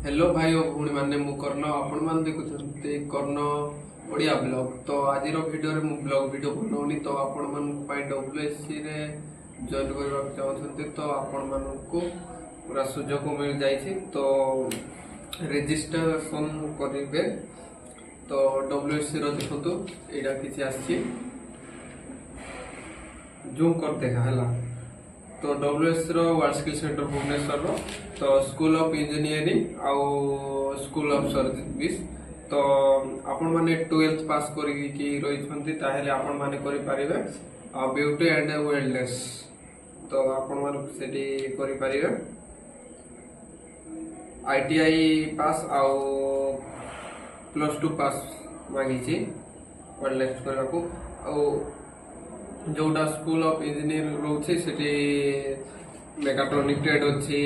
Hello भाई और भूणी माने मु कर्ण आपण मान देखुछन्ते कर्ण ओडिया ब्लॉग। तो आज वीडियो रे मु ब्लॉग वीडियो बनौनी तो आपण मान पाई डब्ल्यूएससी रे जॉइन करबा चाहछन्ते तो आपण मान को पूरा सुযোগ मिल जाइछि। तो रजिस्ट्रेशन करिवे तो डब्ल्यूएससी रो देखंतु एडा किछि आछि जूम कर देखा हला। तो डब्ल्यूएससी रो वर्ल्ड स्किल सेंटर भुवनेश्वर रो तो स्कूल ऑफ इंजीनियरिंग आउ स्कूल ऑफ सर्विस। तो आपण माने 12th पास करी कि रही छंती ताहेले आपण माने करि परिबे ब्यूटी एंड वेलनेस। तो आपण माने सेठी करि परिबे आईटीआई पास आउ +2 पास मागिछि वेलनेस करबाकू। आउ जोटा स्कूल ऑफ इंजीनियरिंग रोचे सेठी मेकाट्रॉनिक ट्रेड अच्छी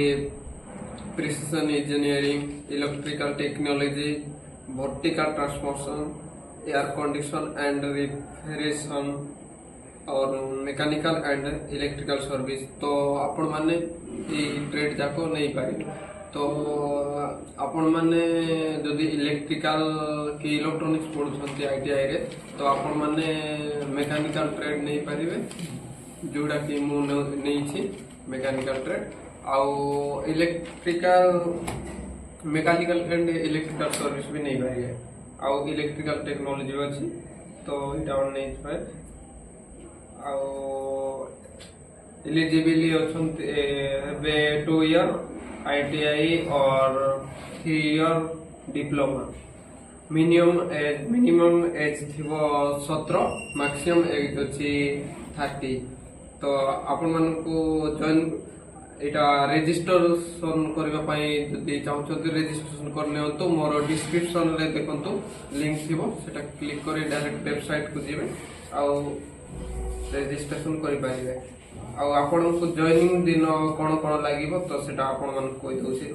precision engineering electrical technology vertical transformation air condition and refrigeration और मेकानिकल एंड इलेक्ट्रिकल सर्विस। तो आपण माने ट्रेड जाको नहीं पारे। तो आपण माने जदि इलेक्ट्रिकल कि इलेक्ट्रॉनिक्स पढ़ुछंती आईटीआई रे तो आपण माने मेकानिकल ट्रेड नहीं पारिबे जोड़ा कि मु नहीं छी मेकानिकल ट्रेड आउ electrical mechanical and electrical service भी नहीं पारिबे आउ इलेक्ट्रिकल टेक्नोलॉजी अछि तो इटा नहीं पाए आउ एलिजिबल अछंती बे 2 ईयर आईटीआई और 3 ईयर डिप्लोमा। मिनिमम एज थिबो 17 मैक्सिमम एज अछि 30। तो आपण मन को जॉइन एटा रजिस्ट्रेशन करबा पई जदि चाहछथि रजिस्ट्रेशन करने तो मोर डिस्क्रिप्शन रे देखंतु लिंक थिबो सेटा क्लिक करी डायरेक्ट वेबसाइट को जिवे आ रजिस्ट्रेशन करि पाइबे। आ आपण को जॉइनिंग दिन कोन कोन लागिवो तो सेटा आपण मन कोइ दोसी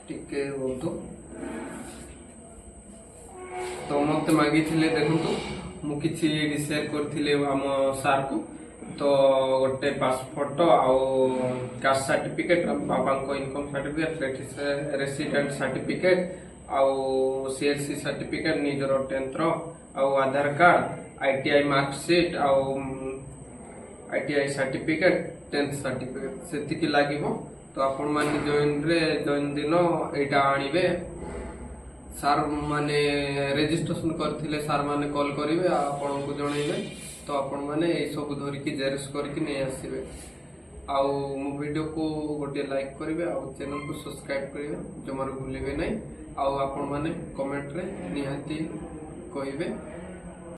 टिके होतो। तो मते मागी थिले देखंतु मु किछि शेयर करथिले हम सार को। तो गोटे पास फोटो आउ कास्ट सर्टिफिकेट बाबा को इनकम सर्टिफिकेट रेसिडेंट सर्टिफिकेट आउ सीएलसी सर्टिफिकेट निजर 10th रो आउ आधार कार्ड आईटीआई मार्कशीट आउ आईटीआई सर्टिफिकेट 10th सर्टिफिकेट सेति कि लागिवो। तो आपण माने जॉइन दिन एटा आनिबे सार माने रजिस्ट्रेशन करथिले सार माने कॉल करिवे आपण को जणैबे। तो आपण माने ए सब धरि कि जेरस करके नै आसीबे आउ मो वीडियो को गोटे लाइक करिवे आउ चैनल को सब्सक्राइब करिवे जमार भूलिबे नै आउ आपण माने कमेंट रे निहाती कहिबे।